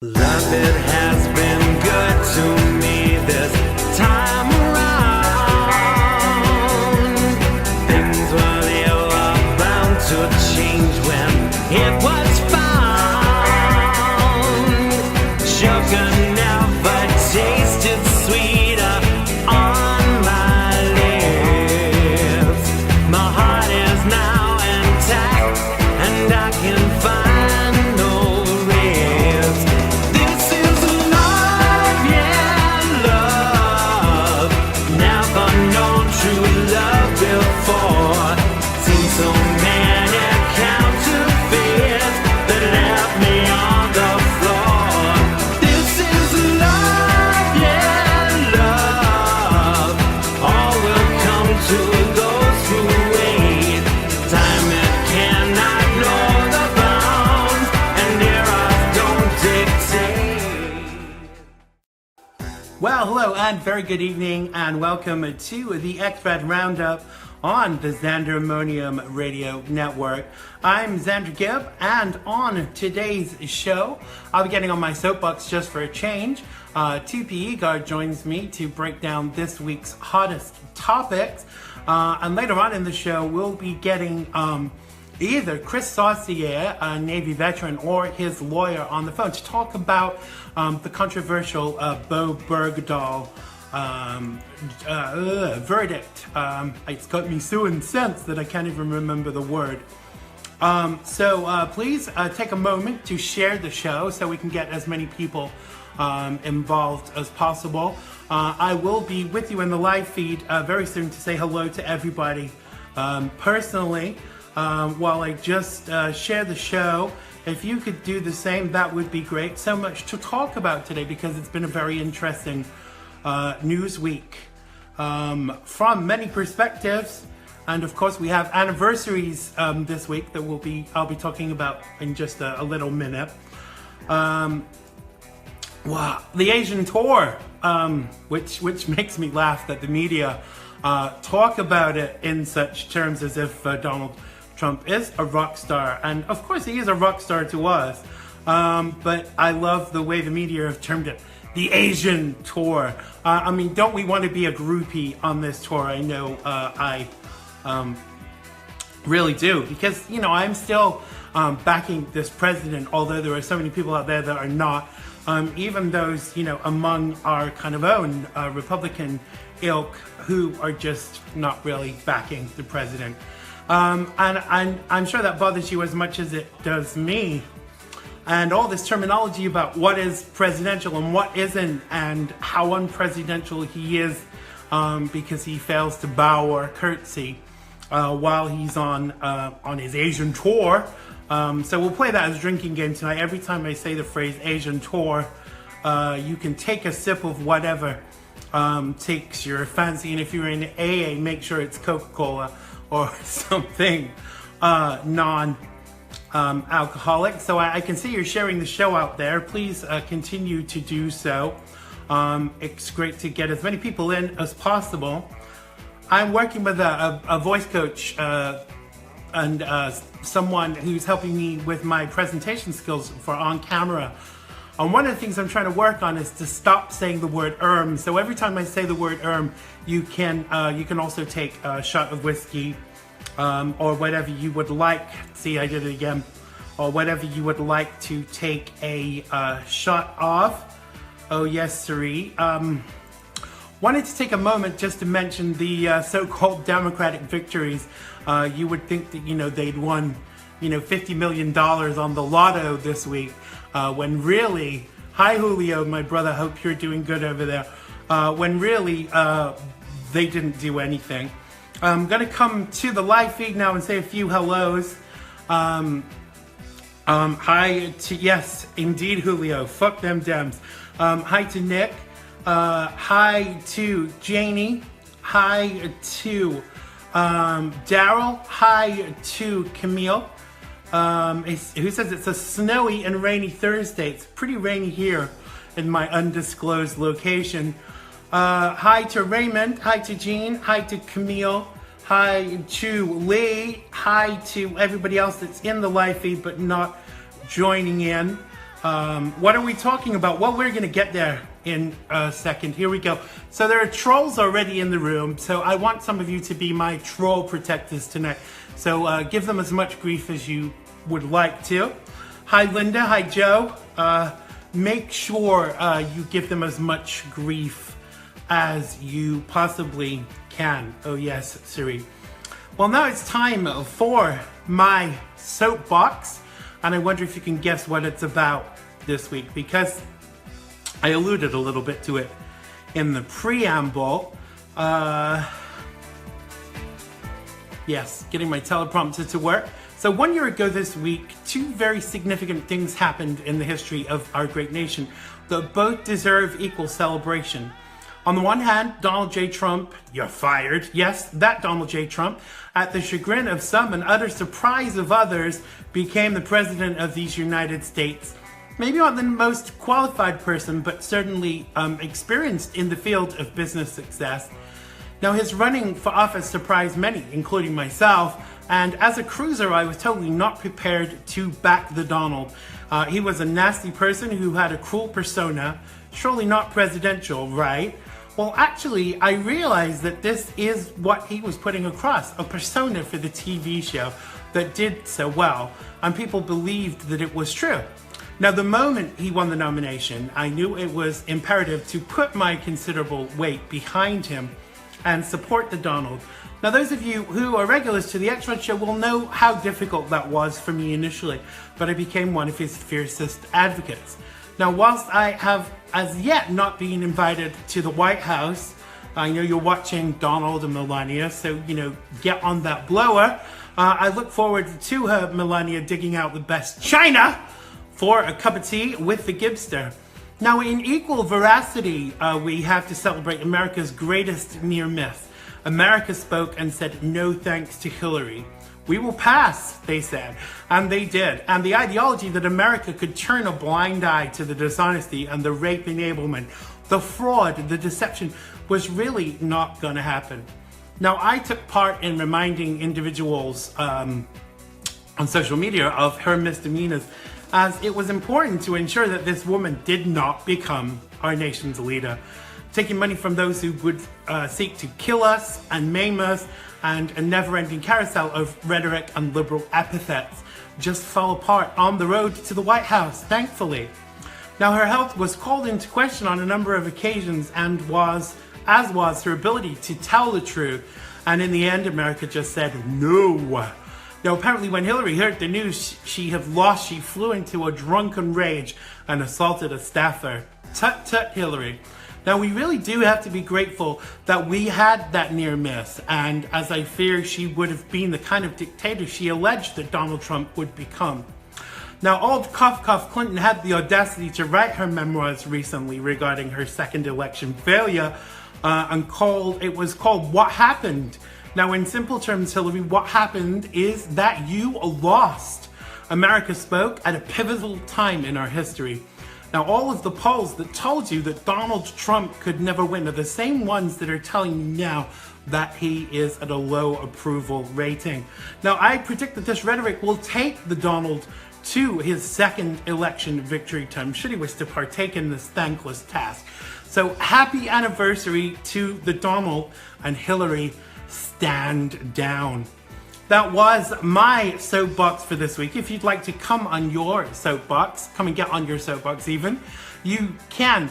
Love, it has been good to me this time around. Things were bound to change when it was found. Sugar never tasted sweeter on my lips. My heart is now intact and I can find Well, hello and very good evening and welcome to the Xrad Round Up on the Xander Radio Network. I'm Xander Gibb, and on today's show, I'll be getting on my soapbox just for a change. Tyhe Egar joins me to break down this week's hottest topics. And later on in the show, we'll be getting either Chris Saucier, a Navy veteran, or his lawyer on the phone to talk about the controversial Bo Bergdahl verdict. It's got me so incensed that I can't even remember the word. So please take a moment to share the show so we can get as many people involved as possible. I will be with you in the live feed very soon to say hello to everybody personally. While I just share the show, if you could do the same, that would be great. So much to talk about today because it's been a very interesting news week from many perspectives. And of course, we have anniversaries this week that I'll be talking about in just a little minute. Wow, the Asian tour, which makes me laugh that the media talk about it in such terms as if Donald Trump is a rock star, and of course he is a rock star to us, but I love the way the media have termed it, the Asian tour. I mean, don't we want to be a groupie on this tour? I know I really do, because, you know, I'm still backing this president, although there are so many people out there that are not, even those, you know, among our kind of own Republican ilk who are just not really backing the president. And I'm sure that bothers you as much as it does me. And all this terminology about what is presidential and what isn't, and how unpresidential he is because he fails to bow or curtsy while he's on his Asian tour. So we'll play that as a drinking game tonight. Every time I say the phrase Asian tour, you can take a sip of whatever takes your fancy. And if you're in AA, make sure it's Coca-Cola or something non-alcoholic. So I can see you're sharing the show out there. Please continue to do so. It's great to get as many people in as possible. I'm working with a voice coach and someone who's helping me with my presentation skills for on camera. And one of the things I'm trying to work on is to stop saying the word So every time I say the word you can also take a shot of whiskey or whatever you would like. See, I did it again. Or whatever you would like to take a shot of. Oh yes, siree. Wanted to take a moment just to mention the so-called Democratic victories. You would think that, you know, they'd won, you know, $50 million on the lotto this week, when really, hi Julio, my brother, hope you're doing good over there, when really they didn't do anything. I'm gonna come to the live feed now and say a few hellos. Hi to, yes, indeed Julio, fuck them Dems. Hi to Nick, hi to Janie, hi to Daryl, hi to Camille, who says it's a snowy and rainy Thursday. It's pretty rainy here in my undisclosed location. Hi to Raymond, hi to Jean, hi to Camille, hi to Lee, hi to everybody else that's in the live feed but not joining in. What are we talking about? Well, we're going to get there in a second. Here we go. So there are trolls already in the room. So I want some of you to be my troll protectors tonight. So give them as much grief as you would like to. Hi, Linda. Hi, Joe. Make sure you give them as much grief as you possibly can. Oh, yes, Siri. Well, now it's time for my soapbox. And I wonder if you can guess what it's about this week, because I alluded a little bit to it in the preamble. Yes, getting my teleprompter to work. So 1 year ago this week, two very significant things happened in the history of our great nation that both deserve equal celebration. On the one hand, Donald J. Trump, you're fired. Yes, that Donald J. Trump, at the chagrin of some and utter surprise of others, became the president of these United States. Maybe not the most qualified person, but certainly experienced in the field of business success. Now, his running for office surprised many, including myself, and as a cruiser, I was totally not prepared to back the Donald. He was a nasty person who had a cruel persona, surely not presidential, right? Well, actually, I realized that this is what he was putting across, a persona for the TV show that did so well, and people believed that it was true. Now, the moment he won the nomination, I knew it was imperative to put my considerable weight behind him and support the Donald. Now, those of you who are regulars to the X-RAD show will know how difficult that was for me initially, but I became one of his fiercest advocates. Now, whilst I have as yet not been invited to the White House, I know you're watching Donald and Melania, so, get on that blower. I look forward to her, Melania, digging out the best china for a cup of tea with the Gibbster. Now, in equal veracity, we have to celebrate America's greatest near miss. America spoke and said no thanks to Hillary. We will pass, they said, and they did. And the ideology that America could turn a blind eye to the dishonesty and the rape enablement, the fraud, the deception, was really not going to happen. Now, I took part in reminding individuals on social media of her misdemeanors, as it was important to ensure that this woman did not become our nation's leader. Taking money from those who would seek to kill us and maim us, and a never-ending carousel of rhetoric and liberal epithets just fell apart on the road to the White House, thankfully. Now, her health was called into question on a number of occasions, and was her ability to tell the truth. And in the end, America just said no. Now, apparently when Hillary heard the news she flew into a drunken rage and assaulted a staffer. Tut tut, Hillary. Now, we really do have to be grateful that we had that near miss, and as I fear she would have been the kind of dictator she alleged that Donald Trump would become. Now, old Cough Cough Clinton had the audacity to write her memoirs recently regarding her second election failure, and it was called What Happened? Now, in simple terms, Hillary, what happened is that you lost. America spoke at a pivotal time in our history. Now, all of the polls that told you that Donald Trump could never win are the same ones that are telling you now that he is at a low approval rating. Now, I predict that this rhetoric will take the Donald to his second election victory term, should he wish to partake in this thankless task. So, happy anniversary to the Donald, and Hillary, stand down. That was my soapbox for this week. If you'd like to come on your soapbox, come and get on your soapbox even, you can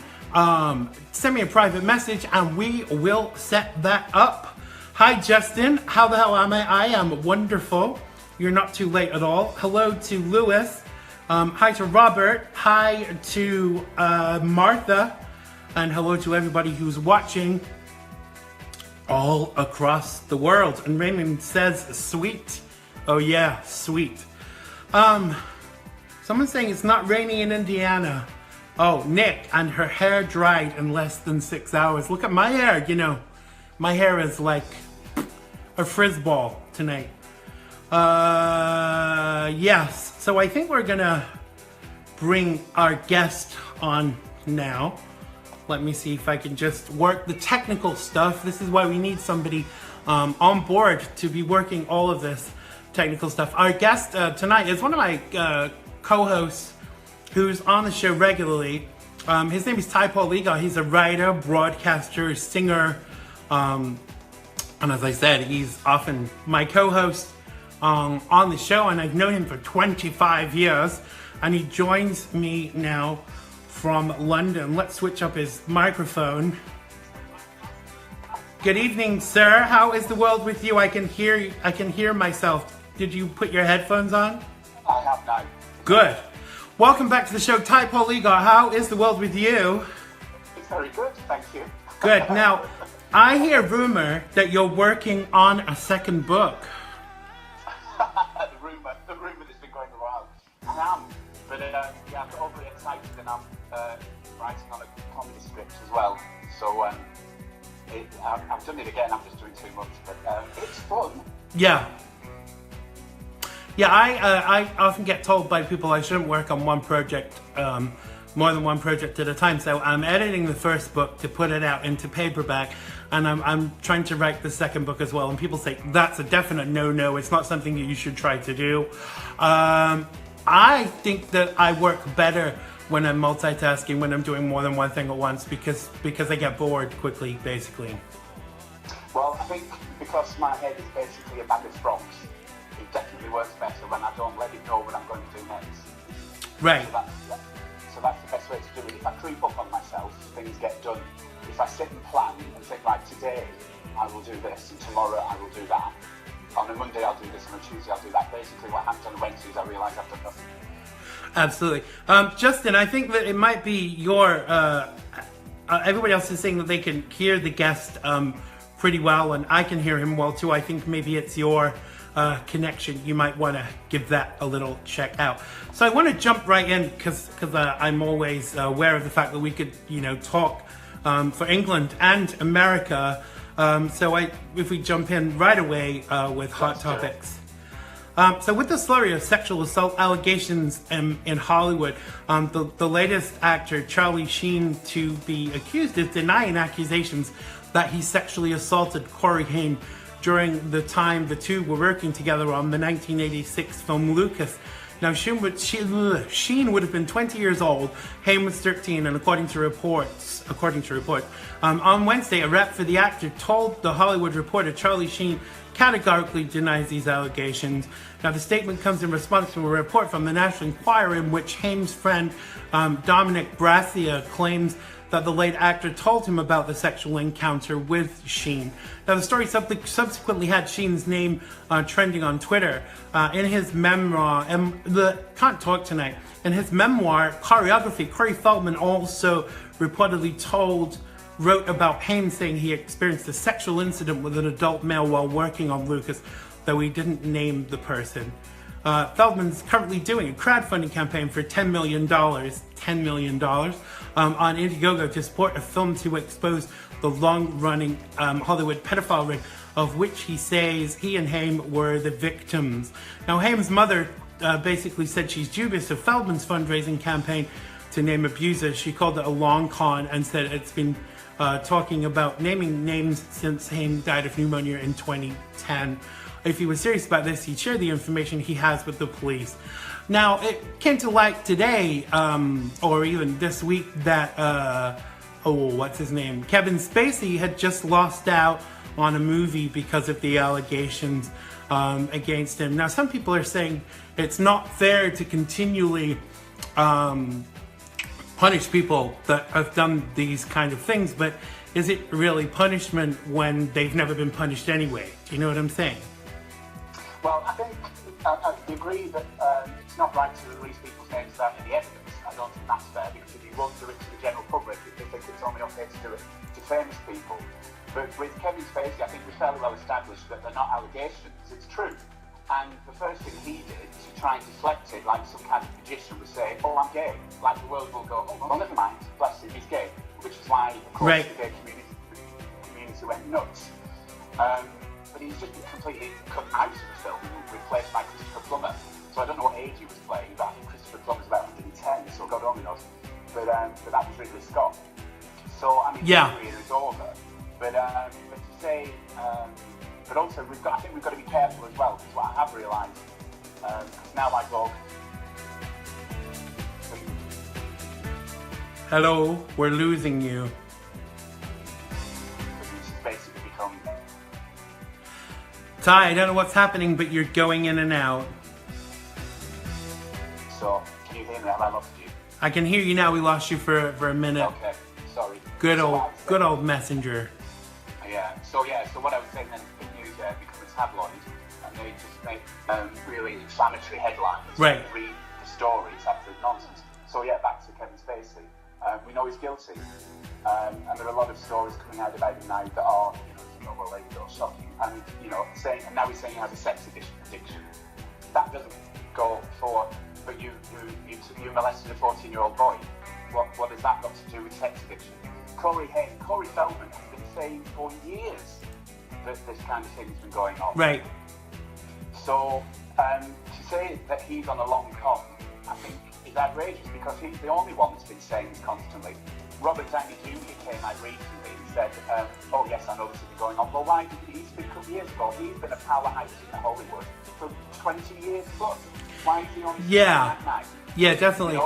send me a private message and we will set that up. Hi, Justin. How the hell am I? I am wonderful. You're not too late at all. Hello to Lewis. Hi to Robert. Hi to Martha. And hello to everybody who's watching all across the world. And Raymond says sweet. Oh yeah, sweet. Someone's saying it's not raining in Indiana. Oh, Nick, and her hair dried in less than 6 hours. Look at my hair, my hair is like a frisball tonight. Yes, so I think we're gonna bring our guest on now. Let me see if I can just work the technical stuff. This is why we need somebody on board to be working all of this technical stuff. Our guest tonight is one of my co-hosts who's on the show regularly. His name is Tyhe Egar. He's a writer, broadcaster, singer, and as I said, he's often my co-host on the show, and I've known him for 25 years, and he joins me now from London. Let's switch up his microphone. Good evening, sir. How is the world with you? I can hear myself. Did you put your headphones on? I have now. Good. Welcome back to the show, Tyhe Egar. How is the world with you? It's very good, thank you. Good. Now, I hear rumor that you're working on a second book. the rumor that's been going around. I am, but yeah, I'm overly excited, and I'm writing on a comedy script as well. So I've done it again. I'm just doing too much, but it's fun. Yeah. Yeah, I often get told by people I shouldn't work on one project, more than one project at a time. So I'm editing the first book to put it out into paperback, and I'm trying to write the second book as well. And people say that's a definite no. It's not something that you should try to do. I think that I work better when I'm multitasking, when I'm doing more than one thing at once, because I get bored quickly, basically. Well, I think because my head is basically a bag of frogs, it definitely works better when I don't let it know what I'm going to do next. Right. So that's the best way to do it. If I creep up on myself, things get done. If I sit and plan and think, right, today I will do this, and tomorrow I will do that. On a Monday I'll do this, and on a Tuesday I'll do that. Basically what happens on Wednesdays, I realise I've done nothing. Absolutely. Justin, I think that it might be your, everybody else is saying that they can hear the guest pretty well, and I can hear him well too. I think maybe it's your connection. You might want to give that a little check out. So I want to jump right in because I'm always aware of the fact that we could, talk for England and America. So if we jump in right away with hot topics. So with the slurry of sexual assault allegations in Hollywood, the latest actor, Charlie Sheen, to be accused is denying accusations that he sexually assaulted Corey Haim during the time the two were working together on the 1986 film Lucas. Now, Sheen would have been 20 years old, Haim was 13, and according to reports, on Wednesday, a rep for the actor told The Hollywood Reporter Charlie Sheen categorically denies these allegations. Now, the statement comes in response to a report from the National Enquirer in which Haim's friend Dominic Brassia claims that the late actor told him about the sexual encounter with Sheen. Now, the story subsequently had Sheen's name trending on Twitter. In his memoir, can't talk tonight. In his memoir, Choreography, Corey Feldman also reportedly wrote about Haim, saying he experienced a sexual incident with an adult male while working on Lucas, though he didn't name the person. Feldman's currently doing a crowdfunding campaign for $10 million on Indiegogo to support a film to expose the long-running Hollywood pedophile ring, of which he says he and Haim were the victims. Now, Haim's mother basically said she's dubious of Feldman's fundraising campaign to name abusers. She called it a long con and said it's been talking about naming names since Haim died of pneumonia in 2010. If he was serious about this, he'd share the information he has with the police. Now, it came to light today, or even this week, that, what's his name? Kevin Spacey had just lost out on a movie because of the allegations against him. Now, some people are saying it's not fair to continually punish people that have done these kind of things, but is it really punishment when they've never been punished anyway? Do you know what I'm saying? Well, I think I agree that it's not right to release people's names without any evidence. I don't think that's fair, because if you won't do it to the general public, they think it's only okay to do it to famous people. But with Kevin Spacey, I think we're fairly well established that they're not allegations, it's true. And the first thing he did to try and deflect it, like some kind of magician, was say, "Oh, I'm gay." Like the world will go, "Oh, well, never mind, bless him, he's gay," which is why, of course, the gay community went nuts. But he's just been completely cut out of the film and replaced by Christopher Plummer. So I don't know what age he was playing, but I think Christopher Plummer's about 110, so God only knows. But that was Ridley Scott. So I mean, his career is over. But to say, but also I think we've got to be careful as well, because what I have realised, because now I go, Hello, we're losing you. She's basically become. Ty, I don't know what's happening, but you're going in and out. So, can you hear me? Have I lost you? I can hear you now. We lost you for a minute. Okay, sorry. Good So old, what I was good saying- old messenger. So what I was saying then, big news because it's tabloid, and they just make really inflammatory headlines. Right. And read the stories, absolute nonsense. So yeah, back to Kevin Spacey. We know he's guilty, and there are a lot of stories coming out about him now that are, related or shocking, and saying, and now he's saying he has a sex addiction. That doesn't go for, but you molested a 14-year-old boy. What has that got to do with sex addiction? Corey Feldman has been saying for years that this kind of thing's been going on. Right. So to say that he's on a long con, I think is outrageous because he's the only one that's been saying this constantly. Robert Downey Jr. came out recently and said, oh yes, I know this has been going on. Well, why did he speak a couple of years ago? He's been a powerhouse in Hollywood for 20 years plus. Why is he on Yeah. that now? Yeah, definitely.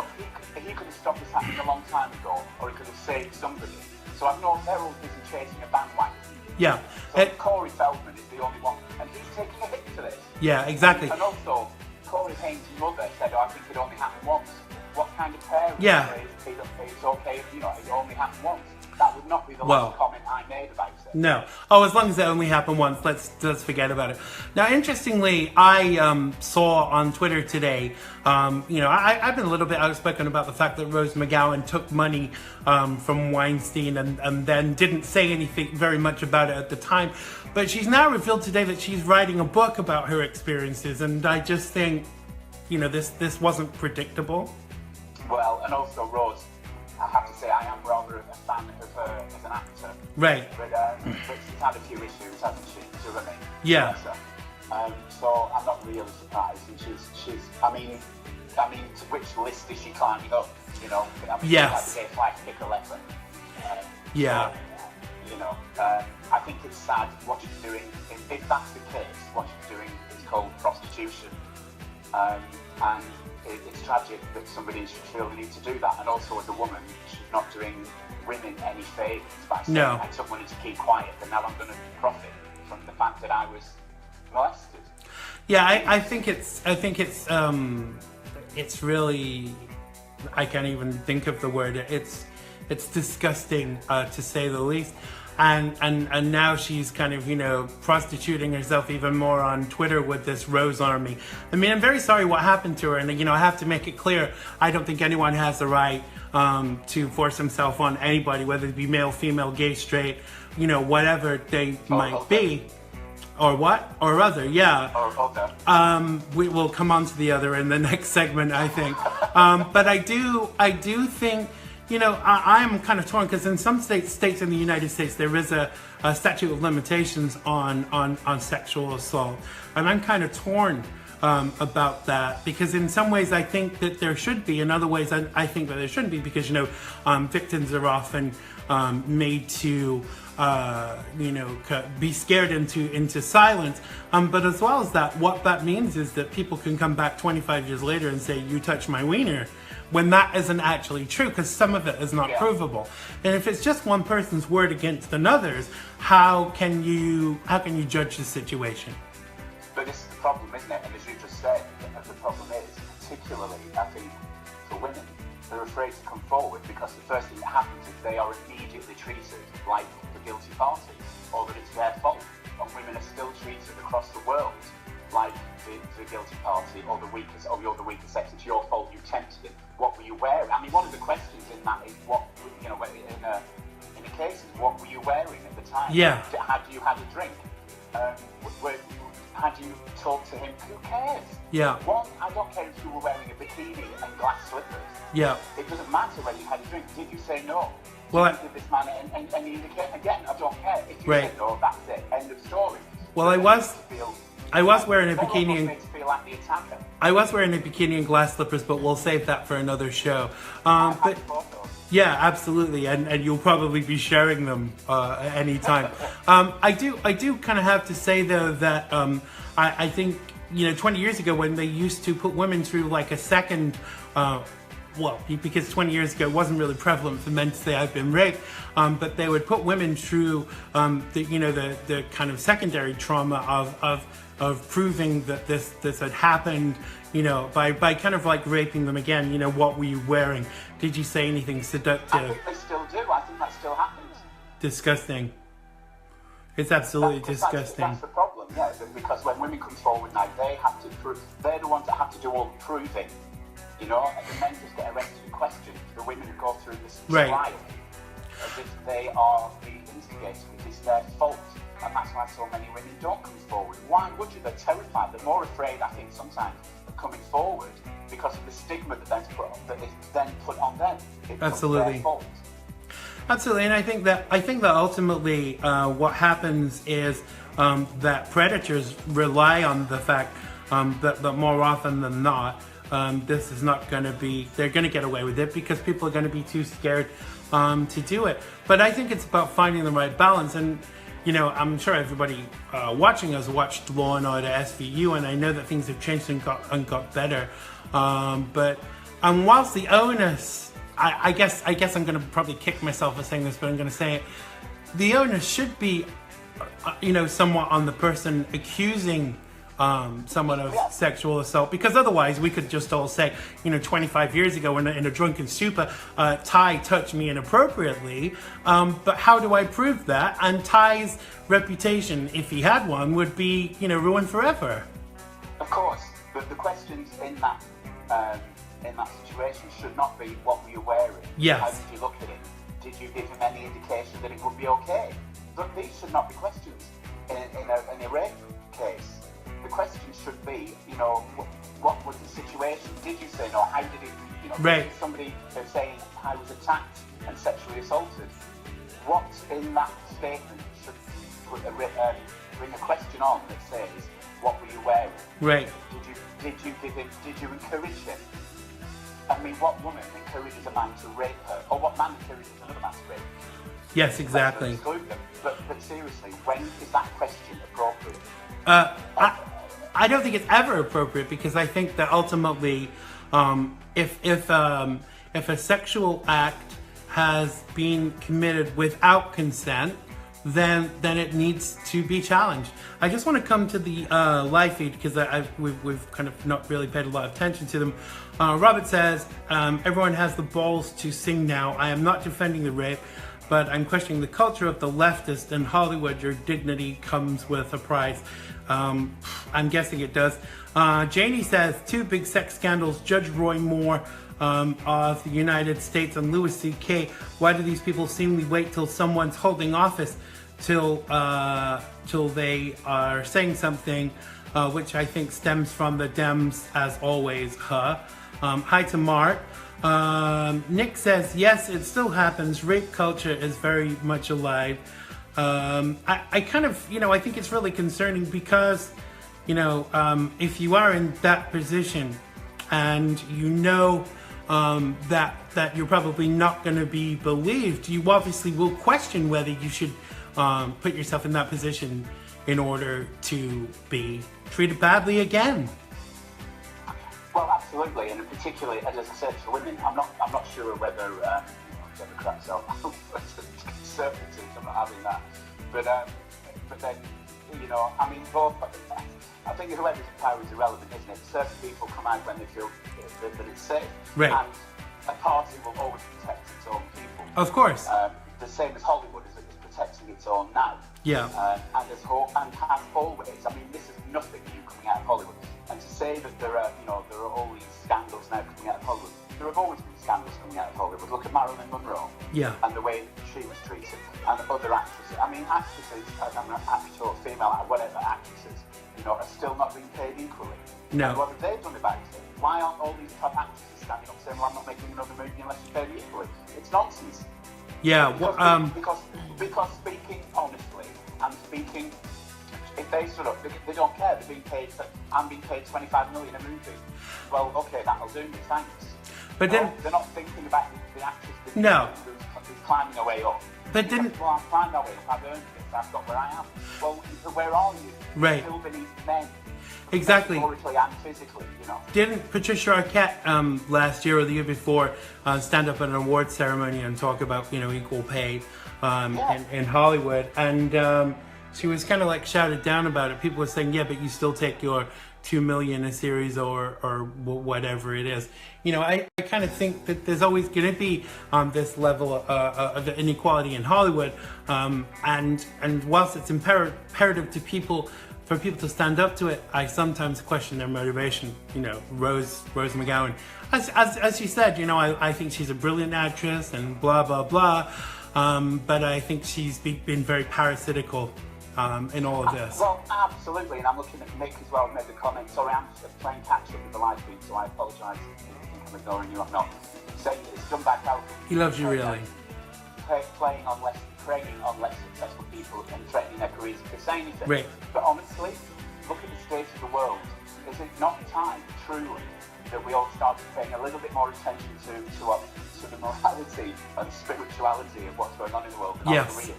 He could have stopped this happening a long time ago, or he could have saved somebody. So I've no Errol isn't chasing a bandwagon. Yeah. So Corey Feldman is the only one, and he's taking a hit to this. Yeah, exactly. And also, Corey Haim's mother said, I think it only happened once. What kind of parent Yeah. it's okay if, it only happened once? That would not be the Well, last comment I made about it. No. Oh, as long as it only happened once, let's forget about it. Now, interestingly, I saw on Twitter today, I've been a little bit outspoken about the fact that Rose McGowan took money from Weinstein and then didn't say anything very much about it at the time. But she's now revealed today that she's writing a book about her experiences, and I just think, this wasn't predictable. Well, and also Rose, I have to say I am rather a fan of her as an actor. Right. But she's had a few issues, hasn't she? Do you know what I mean? Yeah. So I'm not really surprised. And she's. I mean, to which list is she climbing up? Yes. She's had a gay flag kick 11. Yeah. So, I think it's sad what she's doing. If that's the case, what she's doing is called prostitution. And it's tragic that somebody should feel the need to do that. And also, as a woman, she's not doing women any favours by saying, No. I took money to keep quiet, and now I'm going to profit from the fact that I was molested. Yeah, I think it's really, I can't even think of the word. It's disgusting to say the least. And now she's kind of, prostituting herself even more on Twitter with this Rose Army. I mean, I'm very sorry what happened to her. And, I have to make it clear, I don't think anyone has the right to force himself on anybody, whether it be male, female, gay, straight, whatever they might be. Or what? Or other, yeah. Or other. We will come on to the other in the next segment, I think. But I do think, I am kind of torn because in some states in the United States, there is a statute of limitations on sexual assault. And I'm kind of torn about that because in some ways I think that there should be, in other ways I think that there shouldn't be because, victims are often made to, be scared into silence. But as well as that, what that means is that people can come back 25 years later and say, you touched my wiener, when that isn't actually true, because some of it is not provable. And if it's just one person's word against another's, how can you judge the situation? But this is the problem, isn't it? And as you just said, the problem is, particularly, I think, for women, they're afraid to come forward because the first thing that happens is they are immediately treated like the guilty party, or that it's their fault. And women are still treated across the world like the guilty party, or the weakest, or you're the weakest sex. It's your fault. You tempted him. What were you wearing? I mean, one of the questions in that is what, in a case is what were you wearing at the time? Yeah. Had you had a drink? Had you talked to him? Who cares? Yeah. One, I don't care if you were wearing a bikini and glass slippers. Yeah. It doesn't matter whether you had a drink. Did you say no? Well, did this man and you indicate again? I don't care. If you right. said no, that's it. End of story. Well, I was wearing a bikini. I was wearing a bikini and glass slippers, but we'll save that for another show. But yeah, absolutely, and you'll probably be sharing them any time. I do kind of have to say though that I think 20 years ago when they used to put women through like a second well, because 20 years ago it wasn't really prevalent for men to say I've been raped, but they would put women through the kind of secondary trauma of proving that this had happened, by kind of like raping them again. What were you wearing? Did you say anything seductive? I think they still do. I think that still happens. Disgusting. It's absolutely disgusting. That's the problem, yeah, because when women come forward now, they have to prove, they're the ones that have to do all the proving, and the men just get arrested and questioned. The women go through this trial as if they are the instigators, it's their fault, and that's why so many women don't come forward. Why would you? They're terrified. They're more afraid, I think, sometimes of coming forward because of the stigma that is then put on them. It's absolutely their fault. Absolutely, and I think that ultimately what happens is that predators rely on the fact that more often than not, this is not going to be, they're going to get away with it because people are going to be too scared to do it. But I think it's about finding the right balance, and I'm sure everybody watching us watched Law and Order SVU, and I know that things have changed and got better. But whilst the onus, I guess I'm going to probably kick myself for saying this, but I'm going to say it. The onus should be, somewhat on the person accusing someone of sexual assault, because otherwise we could just all say, 25 years ago in a drunken stupor, Tyhe touched me inappropriately, but how do I prove that? And Tyhe's reputation, if he had one, would be, ruined forever. Of course, but the questions in that situation should not be what were you wearing? Yes. How did you look at it? Did you give him any indication that it would be okay? But these should not be questions in a rape case. The question should be, what was the situation? Did you say no? How did it? Right. Somebody saying I was attacked and sexually assaulted. What in that statement should bring a question on that says, what were you wearing? Right. Did you encourage him? I mean, what woman encourages a man to rape her? Or what man encourages another man to rape her? Yes, exactly. Exclude them. But seriously, when is that question appropriate? I don't think it's ever appropriate, because I think that ultimately, if a sexual act has been committed without consent, then it needs to be challenged. I just want to come to the live feed, because we've kind of not really paid a lot of attention to them. Robert says, everyone has the balls to sing now. I am not defending the rape, but I'm questioning the culture of the leftist in Hollywood. Your dignity comes with a price. I'm guessing it does. Janie says, 2 big sex scandals, Judge Roy Moore of the United States and Louis C.K. Why do these people seemingly wait till someone's holding office till they are saying something, which I think stems from the Dems, as always, Hi to Mark. Nick says, yes, it still happens. Rape culture is very much alive. I kind of, I think it's really concerning because, if you are in that position and that you're probably not going to be believed, you obviously will question whether you should put yourself in that position in order to be treated badly again. Well, absolutely, and particularly, as I said, for women, I'm not sure whether Democrats are conservatives. I'm not having that, but then I mean, both. I think whoever's in power is irrelevant, isn't it? Certain people come out when they feel that it's safe, right? And a party will always protect its own people. Of course. The same as Hollywood is protecting its own now. Yeah. And has always. I mean, this is nothing new coming out of Hollywood. And to say that there are all these scandals now coming out of Hollywood, there have always been scandals coming out of Hollywood. Look at Marilyn Monroe. Yeah. And the way she was treated, and other actresses. I mean, actresses, I'm an actor or female, whatever actresses, are still not being paid equally. No. And what have they done about it? Why aren't all these top actresses standing up saying, well, I'm not making another movie unless you pay me equally? It's nonsense. Yeah. Because speaking honestly and speaking, if they stood up, they don't care. They're being paid. I'm being paid $25 million a movie. Well, okay, that'll do me. Thanks. But then they're not thinking about the actress who's climbing their way up. But didn't I've climbed my way up. I've earned this. I've got where I am. Well, where are you? Right. You're still beneath men. Exactly. Metaphorically and physically, you know. Didn't Patricia Arquette last year or the year before stand up at an awards ceremony and talk about, you know, equal pay in Hollywood? And she was kind of like shouted down about it. People were saying, yeah, but you still take your $2 million a series or whatever it is. You know, I kind of think that there's always going to be this level of inequality in Hollywood. And whilst it's imperative to for people to stand up to it, I sometimes question their motivation. You know, Rose McGowan, as you said, you know, I think she's a brilliant actress and blah blah blah, but I think she's been very parasitical in all of this. Well, absolutely, and I'm looking at Nick as well, made the comment. Sorry, I'm just playing catch up with the live feed, so I apologise if you think I'm ignoring you. I'm not. Saying that it's done back out. He loves you, really. Preying on less successful people and threatening their careers if they say anything. Right. But honestly, look at the state of the world. Is it not time, truly, that we all start paying a little bit more attention to the morality and spirituality of what's going on in the world and our careers?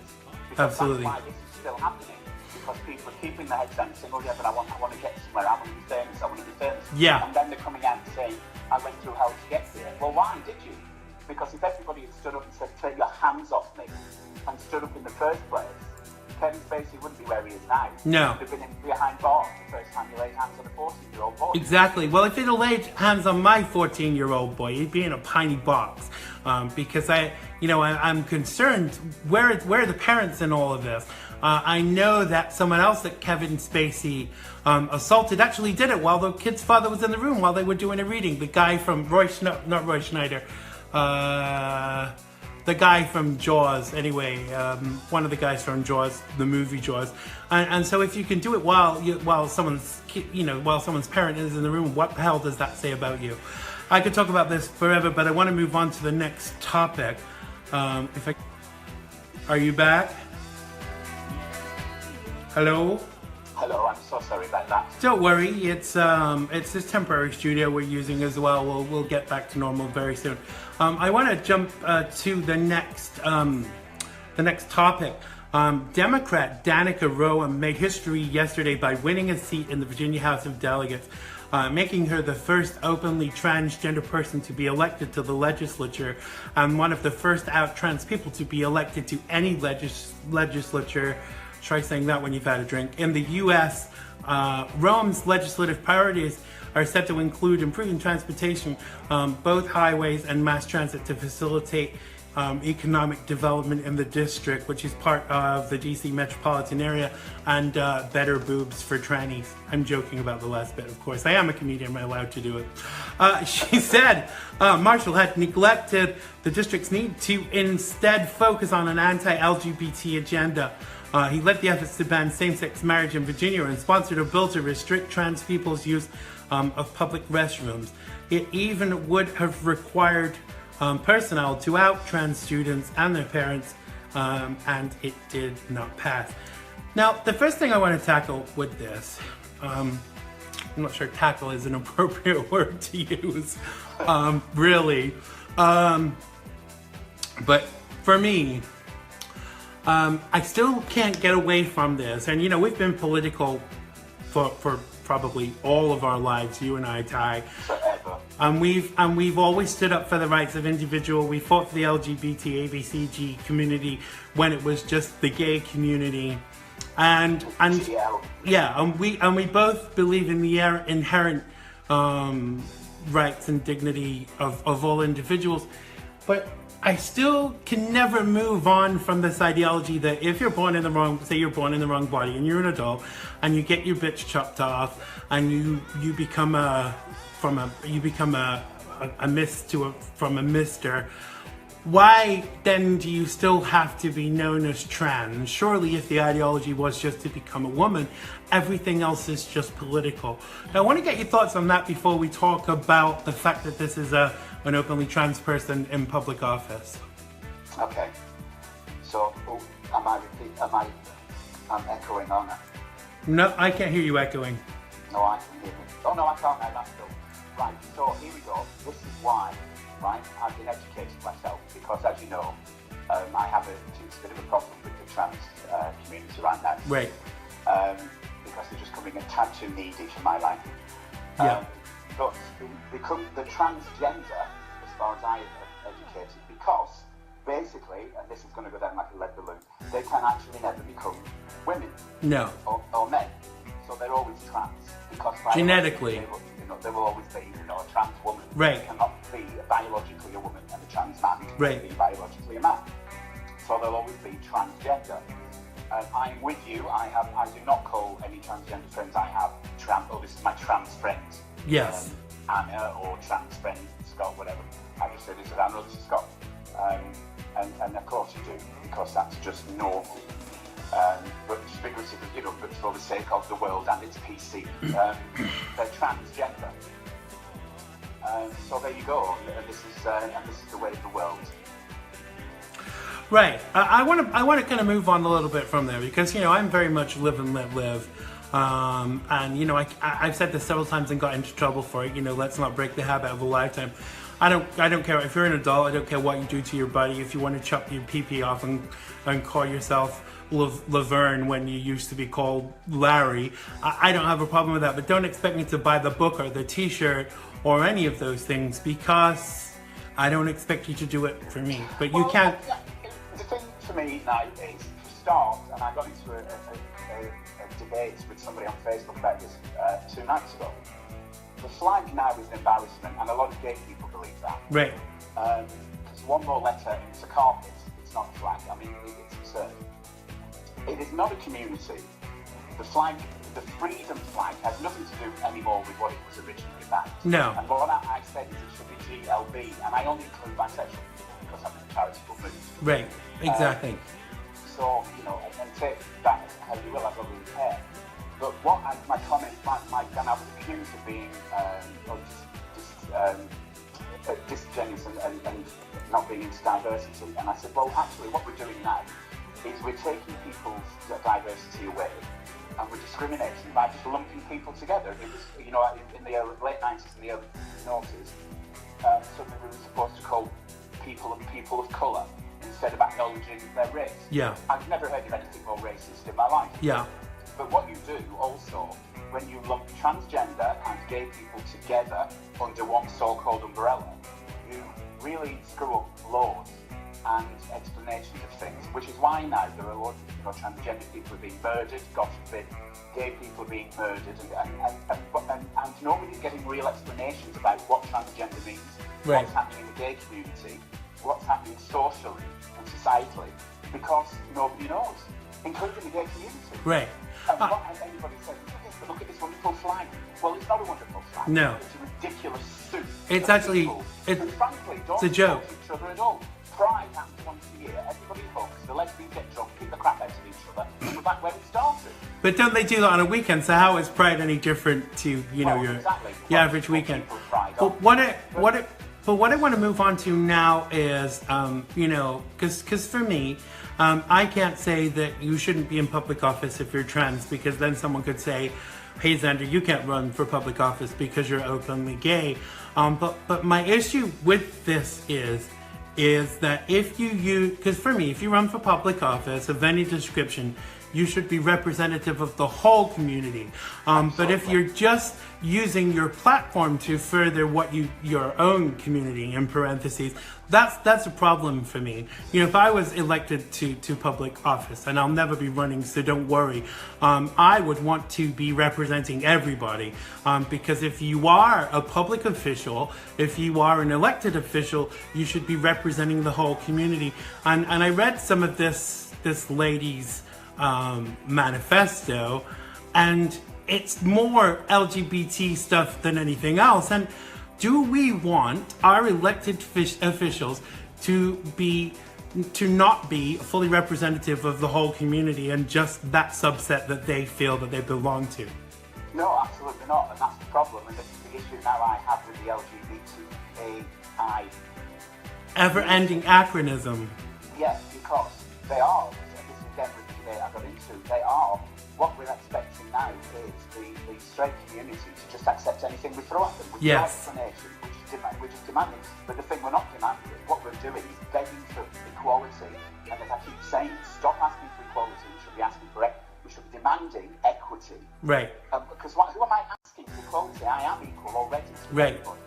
Because absolutely. That's why this is still happening. Because people are keeping their heads down and saying, oh yeah, but I want to get somewhere, I want to be famous, I want to be famous. Yeah. And then they're coming out and saying, I went through hell to get here. Well, why did you? Because if everybody had stood up and said, take your hands off me, and stood up in the first place, Kevin Spacey wouldn't be where he is now. No. He would have been behind bars the first time he laid hands on a 14-year-old boy. Exactly. Well, if he'd have laid hands on my 14-year-old boy, he'd be in a piney box. Because I'm concerned, where are the parents in all of this? I know that someone else that Kevin Spacey assaulted actually did it while the kid's father was in the room while they were doing a reading. The guy from not Roy Schneider. The guy from Jaws, anyway, one of the guys from Jaws, the movie Jaws, and so if you can do it while someone's parent is in the room, what the hell does that say about you? I could talk about this forever, but I want to move on to the next topic. Are you back? Hello? Hello, I'm so sorry about that. Don't worry, it's this temporary studio we're using as well. We'll get back to normal very soon. I want to jump to the next topic. Democrat Danica Roem made history yesterday by winning a seat in the Virginia House of Delegates, making her the first openly transgender person to be elected to the legislature and one of the first out trans people to be elected to any legislature. Try saying that when you've had a drink. In the U.S., Rome's legislative priorities are set to include improving transportation, both highways and mass transit, to facilitate economic development in the district, which is part of the D.C. metropolitan area, and better boobs for trannies. I'm joking about the last bit, of course. I am a comedian, I'm allowed to do it. She said Marshall had neglected the district's need to instead focus on an anti-LGBT agenda. He led the efforts to ban same-sex marriage in Virginia and sponsored a bill to restrict trans people's use of public restrooms. It even would have required personnel to out trans students and their parents, and it did not pass. Now, the first thing I want to tackle with this, I'm not sure tackle is an appropriate word to use, really, but for me, I still can't get away from this. And we've been political for probably all of our lives, you and I, Tyhe. Forever. And we've always stood up for the rights of individual. We fought for the LGBT, ABCG community when it was just the gay community. And we both believe in the inherent rights and dignity of all individuals. But I still can never move on from this ideology that if you're born in the wrong, say you're born in the wrong body and you're an adult and you get your bitch chopped off and you become a miss from a mister, why then do you still have to be known as trans? Surely if the ideology was just to become a woman, everything else is just political. Now I want to get your thoughts on that before we talk about the fact that this is an openly trans person in public office. Okay. So, I'm echoing on that. No, I can't hear you echoing. No, I can hear you. Oh no, I can't now, that's still. Right, so here we go. This is why, right, I've been educating myself, because as you know, I have a bit of a problem with the trans community right now. Right. because they're just coming a tad too needy for my liking. Yeah. But become the transgender, as far as I am educated, because basically, and this is going to go down like a lead balloon, they can actually never become women. No. Or men. So they're always trans. Because genetically. They will always be, a trans woman. Right. They cannot be biologically a woman, and a trans man can right. be biologically a man. So they'll always be transgender. I'm with you. I do not call any transgender friends I have trans. Oh, this is my trans friend. Yes. Anna or trans friend Scott, whatever. I just say this is Anna, this is Scott. And of course you do, because that's just normal. But figuratively, but for the sake of the world and its PC, they're transgender. So there you go. And this is the way of the world. Right. I want to kind of move on a little bit from there because I'm very much live and let live. And I've said this several times and got into trouble for it. Let's not break the habit of a lifetime. I don't care if you're an adult. I don't care what you do to your buddy. If you want to chop your pee off and call yourself Laverne when you used to be called Larry, I don't have a problem with that. But don't expect me to buy the book or the T-shirt or any of those things because I don't expect you to do it for me. But you can't. The thing for me now is, for start, and I got into a debate with somebody on Facebook about this 2 nights ago. The flag now is an embarrassment, and a lot of gay people believe that. Right. Because one more letter and it's a carpet, it's not a flag. I mean, it's absurd. It is not a community. The flag, the freedom flag, has nothing to do anymore with what it was originally about. No. And what I said is it should be GLB, and I only include bisexual people because I'm in a charitable mood. Right. Exactly. So, and take that how you will, I don't really care. But what my comment, and I was accused of being disingenuous and not being into diversity. And I said, well, actually, what we're doing now is we're taking people's diversity away, and we're discriminating by just lumping people together. It was, in the late 90s and the early noughties, something we were supposed to call people of colour instead of acknowledging their race. Yeah. I've never heard of anything more racist in my life. Yeah. But what you do also, when you lump transgender and gay people together under one so-called umbrella, you really screw up laws and explanations of things, which is why now there are a lot of transgender people are being murdered, God forbid, gay people are being murdered, and nobody's getting real explanations about what transgender means, right. What's happening in the gay community, what's happening socially and societally, because nobody knows, including the gay community. Right. And anybody says, look at this wonderful flag. Well, it's not a wonderful flag. No. It's a ridiculous suit. It's actually, frankly, don't it's a joke. Talk to each other at all. Pride happens once a year. Everybody hugs. The lesbians get drunk, kick the crap out of each other, and we're back where it started. But don't they do that on a weekend? So how is Pride any different to your average weekend? But what I want to move on to now is because for me. I can't say that you shouldn't be in public office if you're trans, because then someone could say, hey Xander, you can't run for public office because you're openly gay. But my issue with this is that if because for me, if you run for public office of any description, you should be representative of the whole community. But if you're just using your platform to further your own community, in parentheses, that's a problem for me. If I was elected to public office, and I'll never be running, so don't worry, I would want to be representing everybody. Because if you are a public official, if you are an elected official, you should be representing the whole community. And I read some of this lady's manifesto, and it's more LGBT stuff than anything else. And do we want our elected officials to not be fully representative of the whole community and just that subset that they feel that they belong to? No, absolutely not, and that's the problem, and this is the issue now I have with the LGBTQAI. Ever-ending acronym. Yes, because they are, and this is again with the debate I got into, they are, what we're expecting now is the straight community to just accept anything we throw at them with no explanation, which is demanding. But the thing we're not demanding, what we're doing is begging for equality, and as I keep saying, stop asking for equality, we should be asking for we should be demanding equity. Right. Because who am I asking for equality? I am equal already to everybody.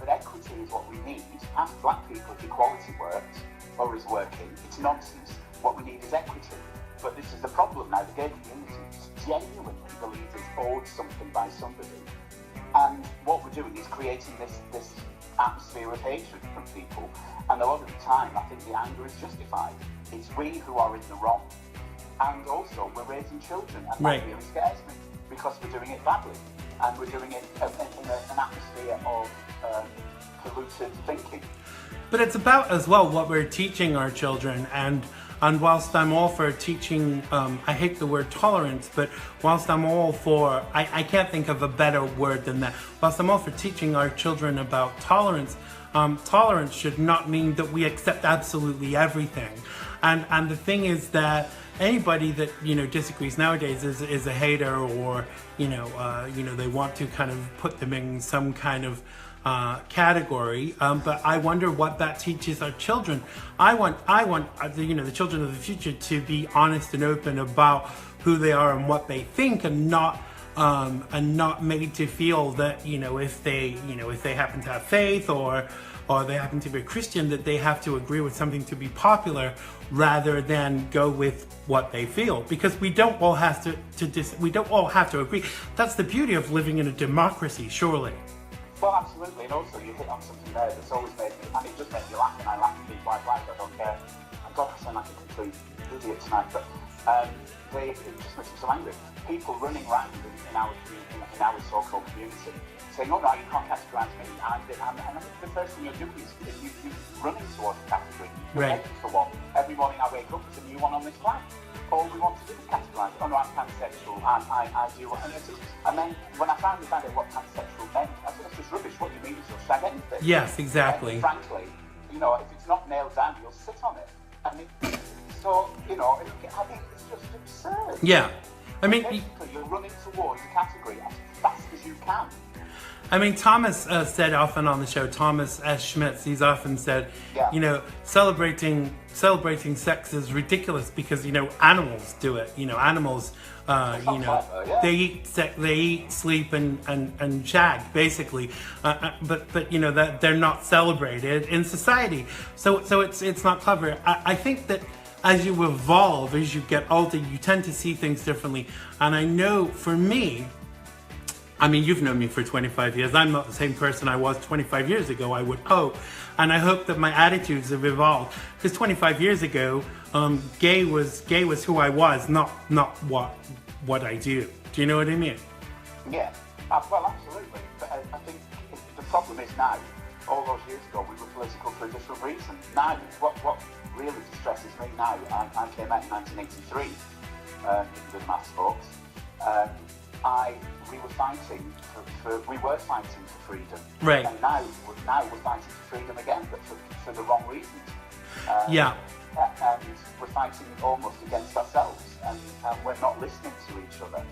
But equity is what we need. Ask black people if equality works or is working. It's nonsense. What we need is equity. But this is the problem now. The gay community genuinely believes it's owed something by somebody. And what we're doing is creating this atmosphere of hatred from people. And a lot of the time, I think the anger is justified. It's we who are in the wrong. And also, we're raising children. And that really scares me because we're doing it badly. And we're doing it in an atmosphere of polluted thinking. But it's about, as well, what we're teaching our children. And whilst I'm all for teaching, I hate the word tolerance, but whilst I'm all for, I can't think of a better word than that. Whilst I'm all for teaching our children about tolerance, tolerance should not mean that we accept absolutely everything. And the thing is that anybody that, disagrees nowadays is a hater, or, they want to kind of put them in some kind of category, but I wonder what that teaches our children. I want the children of the future to be honest and open about who they are and what they think, and not made to feel that if they happen to have faith or they happen to be a Christian, that they have to agree with something to be popular rather than go with what they feel, because we don't all have to agree. That's the beauty of living in a democracy, surely. Well, absolutely, and also you hit on something there that's always made me, and it just made me laugh, and I laugh at these white lies, I don't care. And God, I sound like a complete idiot tonight, but it just makes me so angry. People running around in our so-called community saying, oh no, you can't categorise me, and I think the first thing you're doing is you're running towards a category. You're ready for one. Every morning I wake up, there's a new one on this planet. All we want to do is categorise. Oh no, I'm pansexual, and I do what. And then when I finally found out what pansexual meant, I said, that's just rubbish. What you mean is you'll shag anything. Yes, exactly. And frankly, if it's not nailed down, you'll sit on it. I think it's just absurd. Yeah. Basically, you're running towards a category as fast as you can. Thomas said often on the show, Thomas S. Schmitz, he's often said, celebrating sex is ridiculous because, animals do it. Animals, they eat, sleep, and shag, basically. But that they're not celebrated in society. So it's not clever. I think that as you evolve, as you get older, you tend to see things differently. And I know for me, you've known me for 25 years. I'm not the same person I was 25 years ago, I would hope. And I hope that my attitudes have evolved. Because 25 years ago, gay was who I was, not what I do. Do you know what I mean? Yeah, well, absolutely. But I think the problem is now, all those years ago, we were political for a different reason. Now, what really distresses me now, I came out in 1983, with maths folks. We were fighting for freedom. Right. And now we're fighting for freedom again, but for the wrong reasons. Yeah. And we're fighting almost against ourselves, and we're not listening to each other.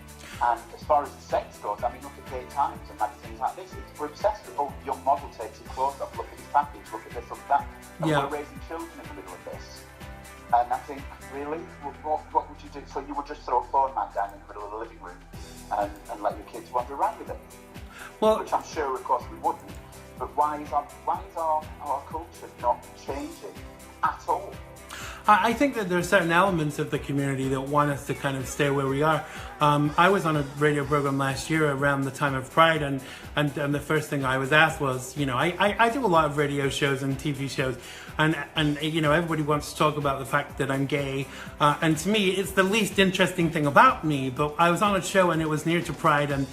And as far as the sex goes, look at Gay Times and magazines like this. We're obsessed with, young model takes his clothes off, look at his package, look at this, look at that. And we're raising children in the middle of this. And I think, really, what would you do? So you would just throw a floor mat down in the middle of the living room and let your kids wander around with it? Well, which I'm sure, of course, we wouldn't. But why is our culture not changing at all? I think that there are certain elements of the community that want us to kind of stay where we are. I was on a radio program last year around the time of Pride, and the first thing I was asked was, I do a lot of radio shows and TV shows, and everybody wants to talk about the fact that I'm gay, and to me, it's the least interesting thing about me. But I was on a show and it was near to Pride, and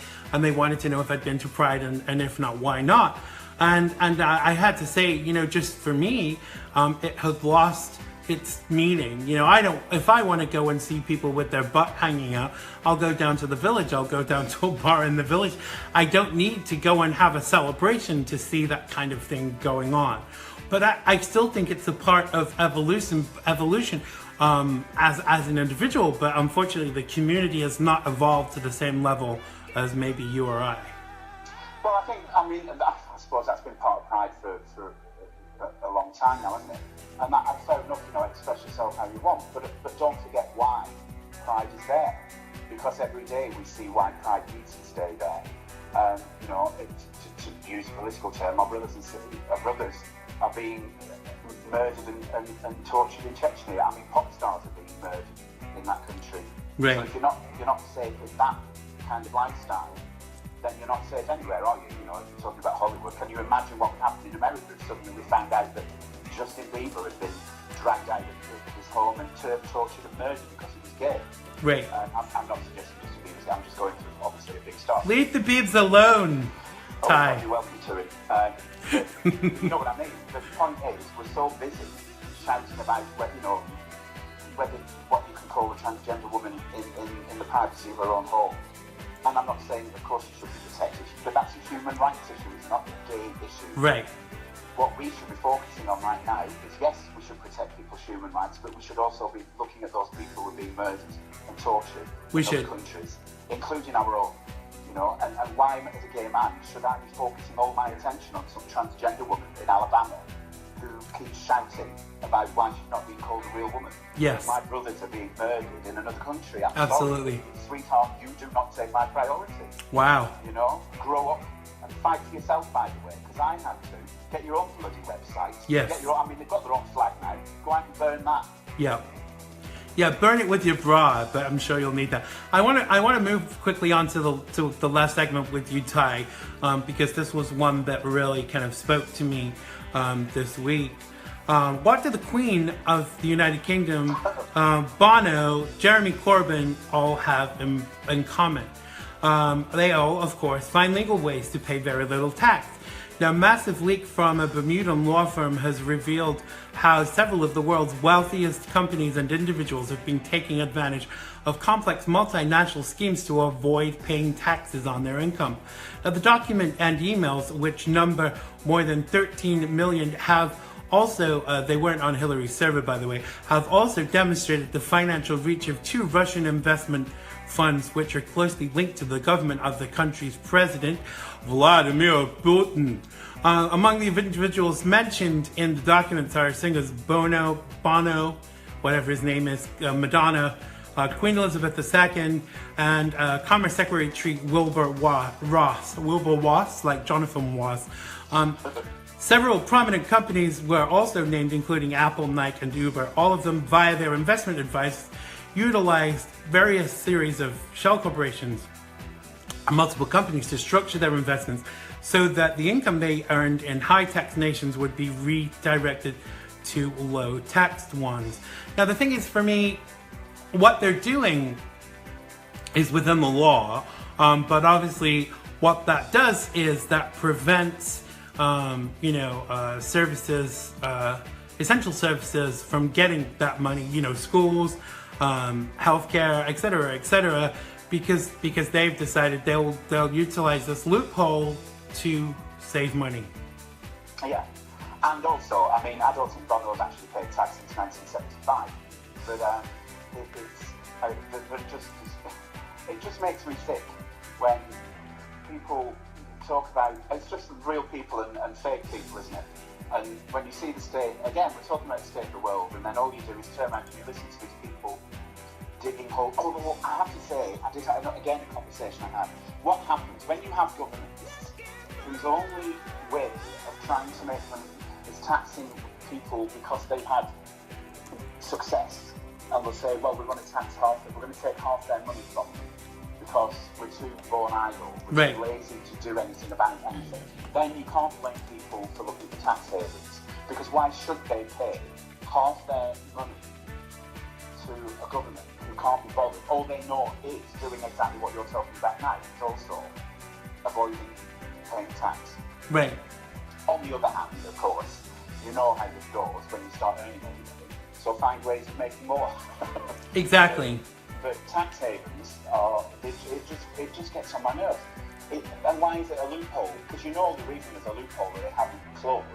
they wanted to know if I'd been to Pride, and if not, why not? And I had to say, just for me, it had lost its meaning. If I want to go and see people with their butt hanging out, I'll go down to the village, I'll go down to a bar in the village. I don't need to go and have a celebration to see that kind of thing going on. But I still think it's a part of evolution as an individual, but unfortunately the community has not evolved to the same level as maybe you or I. Well, I suppose that's been part of Pride for a long time now, isn't it? And that's fair enough, express yourself how you want, but don't forget why Pride is there. because every day we see white pride pizza stay there. You know, to use a political term, our brothers are being murdered and tortured in Chechnya. I mean, pop stars are being murdered in that country. Right. So if you're not safe with that kind of lifestyle, then you're not safe anywhere, are you? You know, if you're talking about Hollywood, can you imagine what would happen in America if suddenly we found out that Justin Bieber had been dragged out of his home and tortured and murdered because he was gay? Right. I'm not suggesting Justin Bieber's gay, I'm just going through, obviously, a big star. Leave the Biebs alone, Ty. Oh, you're welcome to it. You know what I mean? The point is, we're so busy shouting about, whether what you can call a transgender woman in the privacy of her own home. And I'm not saying, of course, she should be protected, but that's a human rights issue, it's not a gay issue. Right. What we should be focusing on right now is, yes, we should protect people's human rights, but we should also be looking at those people who are being murdered and tortured in other countries, including our own. You know, and why, as a gay man, should I be focusing all my attention on some transgender woman in Alabama who keeps shouting about why she's not being called a real woman? Yes. My brothers are being murdered in another country. I'm Absolutely. sorry, sweetheart, you do not take my priority. Wow. You know, grow up and fight for yourself, by the way, because I had to. Get your own bloody website. Yes. Get your own, I mean, they've got their own flag now. Go out and burn that. Yeah. Yeah, burn it with your bra, but I'm sure you'll need that. I want to move quickly on to the last segment with you, Ty, because this was one that really kind of spoke to me this week. What did the Queen of the United Kingdom, Bono, Jeremy Corbyn all have in common? They all, of course, find legal ways to pay very little tax. Now, a massive leak from a Bermudan law firm has revealed how several of the world's wealthiest companies and individuals have been taking advantage of complex multinational schemes to avoid paying taxes on their income. Now, the document and emails, which number more than 13 million, have also, they weren't on Hillary's server, by the way, have also demonstrated the financial reach of two Russian investment funds which are closely linked to the government of the country's president, Vladimir Putin. Among the individuals mentioned in the documents are singers Bono, whatever his name is, Madonna, Queen Elizabeth II, and Commerce Secretary Wilbur Ross, like Jonathan Ross. Several prominent companies were also named, including Apple, Nike, and Uber. All of them, via their investment advice, utilized various series of shell corporations and multiple companies to structure their investments so that the income they earned in high-tax nations would be redirected to low-taxed ones. Now, the thing is, for me, what they're doing is within the law, but obviously what that does is that prevents services, essential services from getting that money, schools, healthcare, etc., because they've decided they'll utilize this loophole to save money. Yeah, and also, I mean, I don't think Bono's actually paid tax since 1975, but it just makes me sick when people talk about, it's just real people and fake people, isn't it? And when you see the state, again, we're talking about the state of the world, and then all you do is turn around and you listen to these people digging holes. Although I have to say, again, a conversation I had, what happens when you have governments whose only way of trying to make money is taxing people because they've had success, and they'll say, well, we're going to tax half, we're going to take half their money from them because we're too born idle, we're too lazy to do anything about anything. Then you can't blame people for looking for tax havens, because why should they pay half their money to a government who can't be bothered? All they know is doing exactly what you're talking about now. It's also avoiding paying tax. Right. On the other hand, of course, you know how this goes when you start earning money, so find ways of making more. Exactly. But tax havens are, it just gets on my nerves. And why is it a loophole? Because you know the reason it's a loophole that they haven't closed.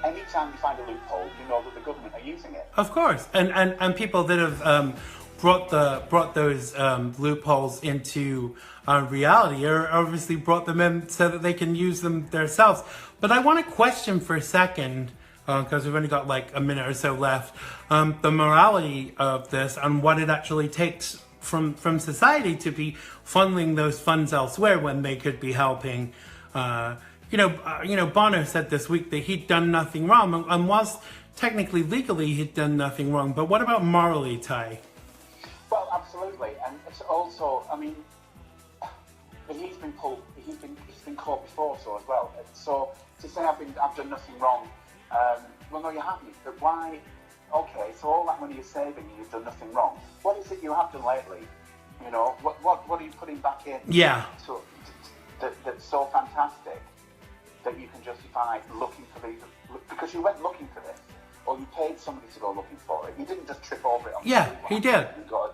Anytime you find a loophole, you know that the government are using it. Of course, and people that have brought those loopholes into reality, or obviously brought them in so that they can use them themselves. But I want to question for a second, because we've only got like a minute or so left, the morality of this and what it actually takes from society to be funneling those funds elsewhere when they could be helping. Bono said this week that he'd done nothing wrong, and whilst technically legally he'd done nothing wrong, but what about morally, Tyhe? Well, absolutely, and it's also, I mean, but he's been caught before, so as well. So to say I've done nothing wrong, well, no, you haven't. But why? Okay, so all that money you're saving, you've done nothing wrong. What is it you have done lately? You know, what are you putting back in? Yeah. So that's so fantastic that you can justify looking for these, because you went looking for this, or you paid somebody to go looking for it. You didn't just trip over it on the Yeah, street he did. and go,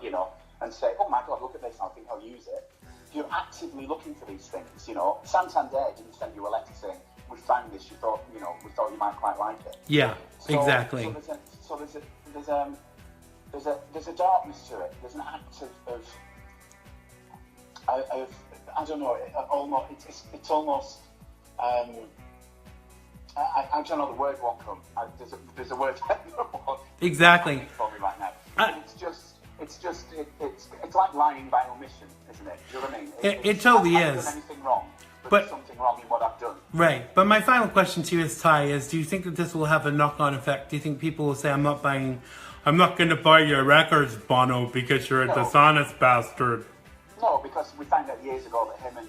and say, oh my God, look at this, I think I'll use it. You're actively looking for these things, Santander didn't send you a letter saying, we found this, we thought you might quite like it. Yeah, exactly. So there's a darkness to it. There's an act of I don't know. It's almost. I don't know. The word won't come. There's a word. Exactly. For me right now. It's like lying by omission, isn't it? Do you know what I mean? It totally I haven't is. done anything wrong, but But there's something wrong in what I've done. Right. But my final question to you is, Tyhe, is do you think that this will have a knock-on effect? Do you think people will say, I'm not going to buy your records, Bono, because you're a dishonest bastard? No, because we found out years ago that him and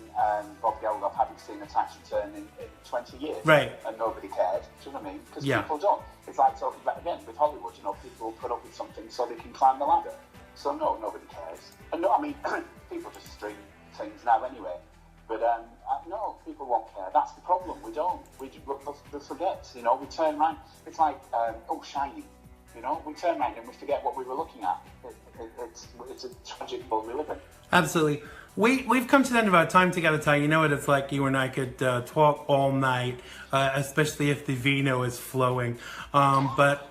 Bob Geldof hadn't seen a tax return in 20 years. Right. And nobody cared. Do you know what I mean? Because Yeah. people don't. It's like talking about, again, with Hollywood, people will put up with something so they can climb the ladder. So no, nobody cares. And no, I mean, people just stream things now anyway. But no, people won't care. That's the problem. We don't. We forget. We turn around. It's like Shiny. We turn around and we forget what we were looking at. It's a tragic world we live in. Absolutely. We've come to the end of our time together, Tyhe. You know what it's like. You and I could talk all night, especially if the vino is flowing. But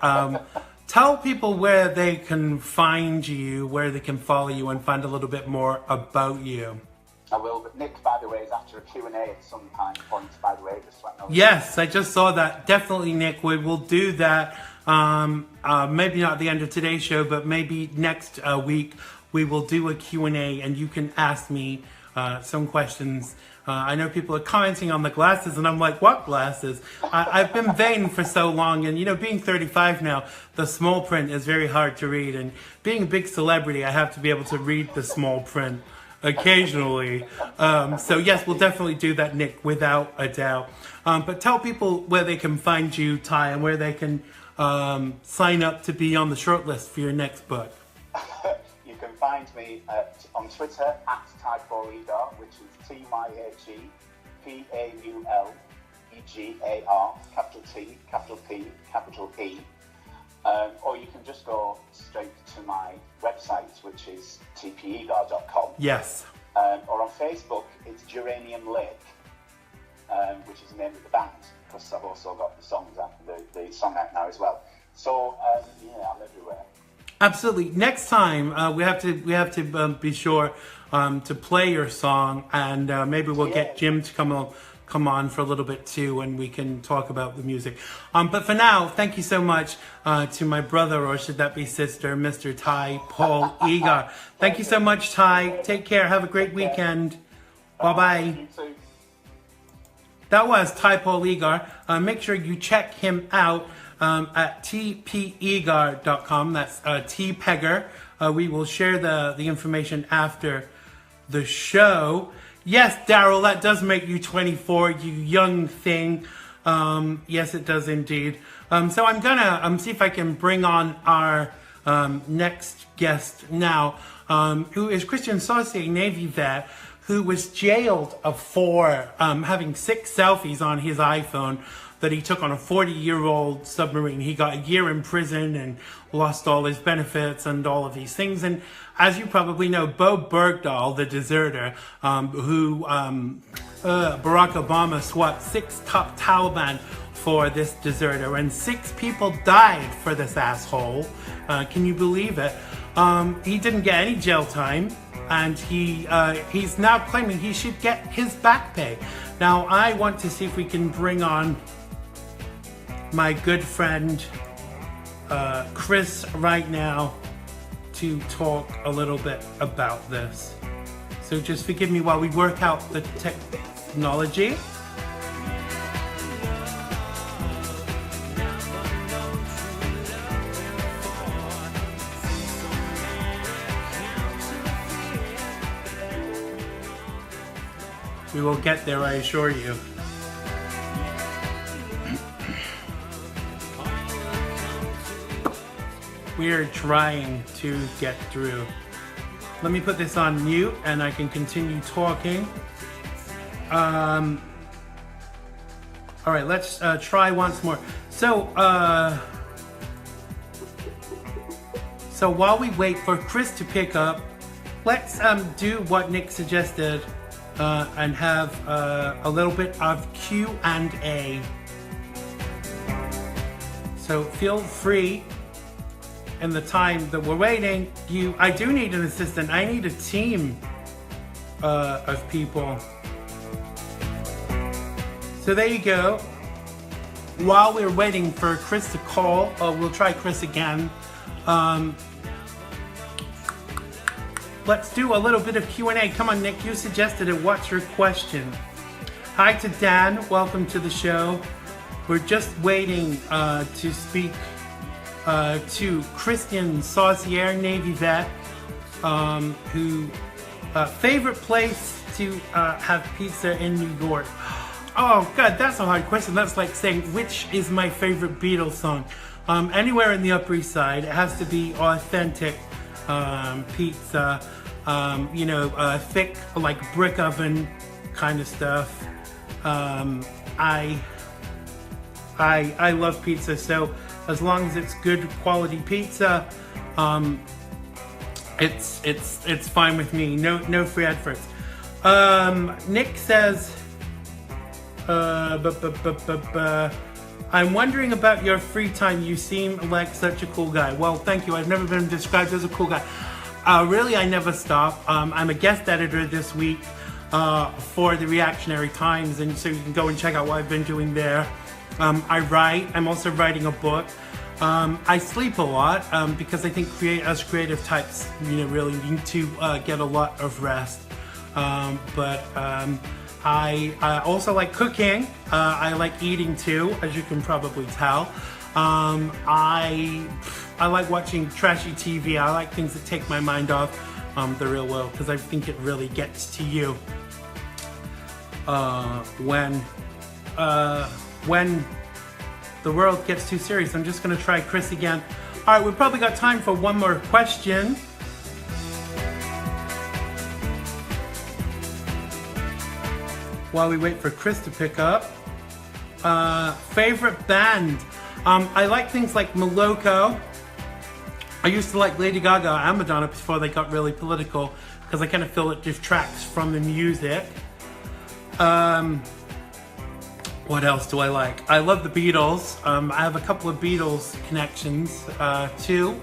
tell people where they can find you, where they can follow you, and find a little bit more about you. I will, but Nick, by the way, is after a Q&A at some point, by the way, just so I know. Yes, I just saw that. Definitely, Nick. We will do that. Maybe not at the end of today's show, but maybe next week we will do a Q&A and you can ask me some questions. I know people are commenting on the glasses and I'm like, what glasses? I've been vain for so long, and being 35 now, the small print is very hard to read, and being a big celebrity, I have to be able to read the small print occasionally. So yes, we'll definitely do that, Nick, without a doubt. But tell people where they can find you, Tyhe, and where they can sign up to be on the shortlist for your next book. You can find me on Twitter at Egar, which is TYHEPAULEGAR, capital T, capital P, capital E. Or you can just go straight to my website, which is tpegar.com. Yes. Or on Facebook, it's Geranium Lake, which is the name of the band, because I've also got the song out now as well. So I'm everywhere. Absolutely. Next time we have to be sure to play your song, and maybe we'll get Jim to come on for a little bit too, and we can talk about the music. But for now, thank you so much to my brother, or should that be sister, Mr. Tyhe Paul Egar. Thank you so much, Tyhe. Take care. Have a great weekend. Bye-bye. You too. That was Tyhe Paul Egar. Make sure you check him out at tpegar.com. That's T-Pegger. We will share the information after the show. Yes, Daryl, that does make you 24, you young thing. Yes, it does indeed. So I'm gonna see if I can bring on our next guest now, who is Christian Saucier, Navy vet, who was jailed for having 6 selfies on his iPhone that he took on a 40-year-old submarine. He got a year in prison and lost all his benefits and all of these things. And as you probably know, Bo Bergdahl, the deserter, who Barack Obama swapped 6 top Taliban for this deserter, and 6 people died for this asshole. Can you believe it? He didn't get any jail time, and he's now claiming he should get his back pay. Now, I want to see if we can bring on my good friend Chris right now to talk a little bit about this. So just forgive me while we work out the technology. We will get there, I assure you. We are trying to get through. Let me put this on mute and I can continue talking. All right, let's try once more. So while we wait for Chris to pick up, let's do what Nick suggested and have a little bit of Q&A. So feel free. In the time that we're waiting, I do need an assistant. I need a team of people. So there you go. While we're waiting for Chris to call, we'll try Chris again. Let's do a little bit of Q&A. Come on, Nick, you suggested it. What's your question? Hi to Dan, welcome to the show. We're just waiting to speak to Christian Saucier, Navy vet, who favorite place to have pizza in New York. Oh God, that's a hard question. That's like saying which is my favorite Beatles song. Anywhere in the Upper East Side, it has to be authentic pizza. Thick like brick oven kind of stuff. I love pizza, so as long as it's good quality pizza, it's fine with me. No free adverts. Nick says, I'm wondering about your free time. You seem like such a cool guy. Well, thank you. I've never been described as a cool guy. Really, I never stop. I'm a guest editor this week for the Reactionary Times, and so you can go and check out what I've been doing there. I write. I'm also writing a book. I sleep a lot because I think as creative types, really need to get a lot of rest. But I also like cooking. I like eating too, as you can probably tell. I like watching trashy TV. I like things that take my mind off the real world because I think it really gets to you when the world gets too serious. I'm just going to try Chris again. All right, we've probably got time for one more question. While we wait for Chris to pick up. Favorite band? I like things like Moloko. I used to like Lady Gaga and Madonna before they got really political because I kind of feel it detracts from the music. What else do I like? I love the Beatles. I have a couple of Beatles connections too.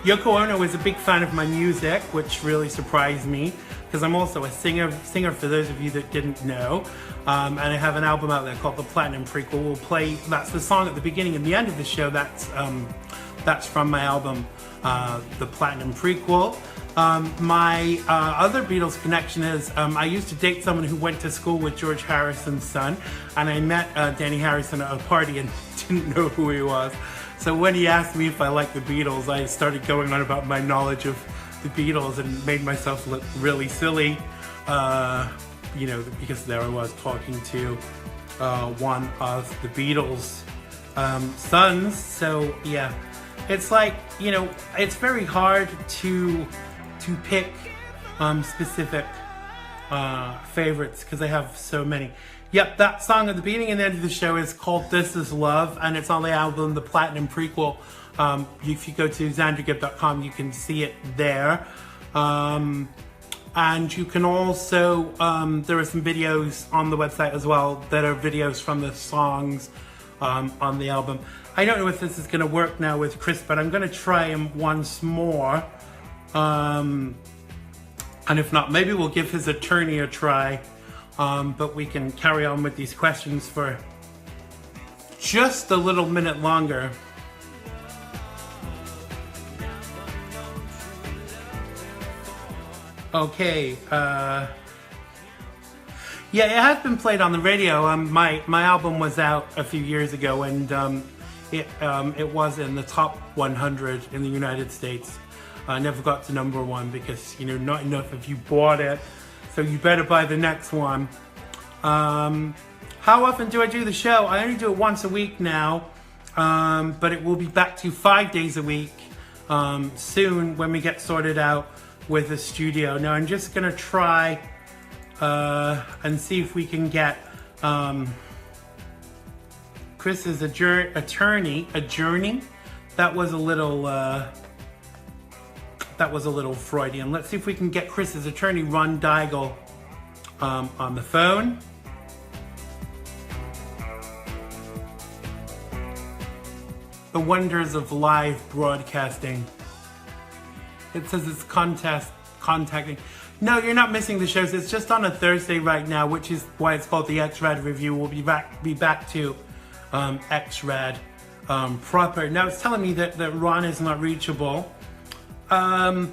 Yoko Ono is a big fan of my music, which really surprised me because I'm also a singer for those of you that didn't know. And I have an album out there called The Platinum Prequel. We'll play, that's the song at the beginning and the end of the show. That's from my album, The Platinum Prequel. My other Beatles connection is I used to date someone who went to school with George Harrison's son, and I met Danny Harrison at a party and didn't know who he was. So when he asked me if I liked the Beatles, I started going on about my knowledge of the Beatles and made myself look really silly, because there I was talking to one of the Beatles' sons. So yeah, it's like, it's very hard to pick specific favorites because I have so many. Yep, that song at the beginning and the end of the show is called This Is Love, and it's on the album The Platinum Prequel. If you go to xandergibb.com, you can see it there. And you can also, there are some videos on the website as well that are videos from the songs on the album. I don't know if this is going to work now with Chris, but I'm going to try him once more. And if not, maybe we'll give his attorney a try. But we can carry on with these questions for just a little minute longer. Okay, yeah, it has been played on the radio. My album was out a few years ago, and it was in the top 100 in the United States. I never got to number one because, you know, not enough of you bought it, so you better buy the next one. How often do I do the show? I only do it once a week now, but it will be back to 5 days a week soon when we get sorted out with the studio. Now I'm just gonna try and see if we can get Chris's attorney. That was a little Freudian. Let's see if we can get Chris's attorney, Ron Deigel, on the phone. The wonders of live broadcasting. It says it's contacting. No, you're not missing the shows. It's just on a Thursday right now, which is why it's called the X-RAD review. We'll be back to X-RAD proper. Now it's telling me that Ron is not reachable. Yeah,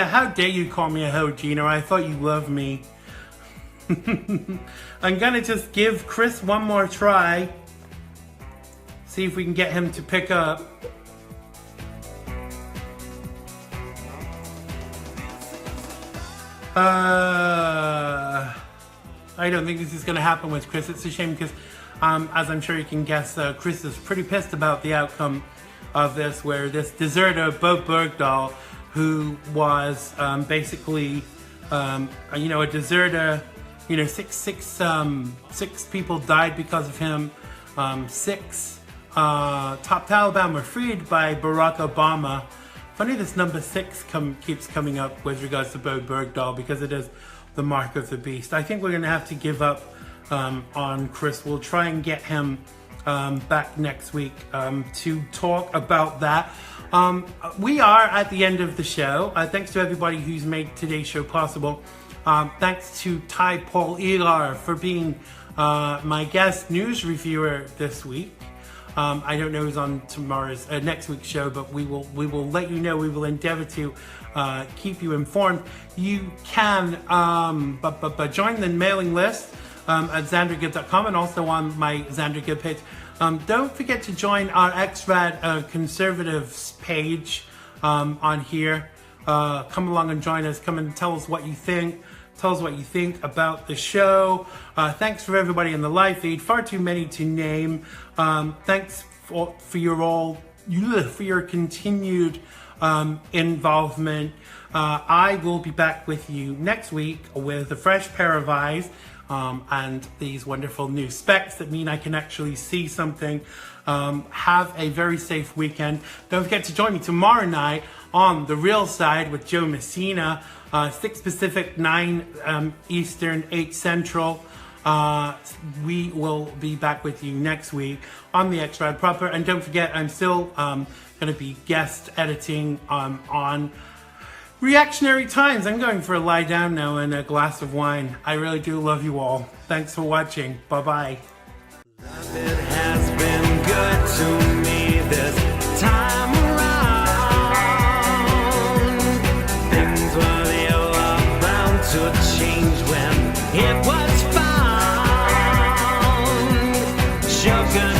how dare you call me a hoe, Gina? I thought you loved me. I'm gonna just give Chris one more try. See if we can get him to pick up. I don't think this is gonna happen with Chris. It's a shame because, as I'm sure you can guess, Chris is pretty pissed about the outcome of this, where this deserter, Bo Bergdahl, who was basically, you know, a deserter. You know, six people died because of him. 6 top Taliban were freed by Barack Obama. Funny this number 6 keeps coming up with regards to Bo Bergdahl because it is the mark of the beast. I think we're going to have to give up on Chris. We'll try and get him back next week to talk about that. We are at the end of the show. Thanks to everybody who's made today's show possible. Thanks to Tyhe Paul Egar for being my guest news reviewer this week. I don't know who's on next week's show, but we will let you know. We will endeavor to keep you informed. You can join the mailing list at xandergibb.com and also on my Xander Gibb page. Don't forget to join our Xrad conservatives page on here. Come along and join us. Come and tell us what you think. Tell us what you think about the show. Thanks for everybody in the live feed. Far too many to name. Thanks for your continued involvement. I will be back with you next week with a fresh pair of eyes and these wonderful new specs that mean I can actually see something. Have a very safe weekend. Don't forget to join me tomorrow night on The Real Side with Joe Messina, 6 Pacific, 9 Eastern, 8 Central. We will be back with you next week on the X-RAD proper. And don't forget, I'm still going to be guest editing on Reactionary Times. I'm going for a lie down now and a glass of wine. I really do love you all. Thanks for watching. Bye-bye. It has been good to me this time around. Things were the other bound to change when it was found. Sugar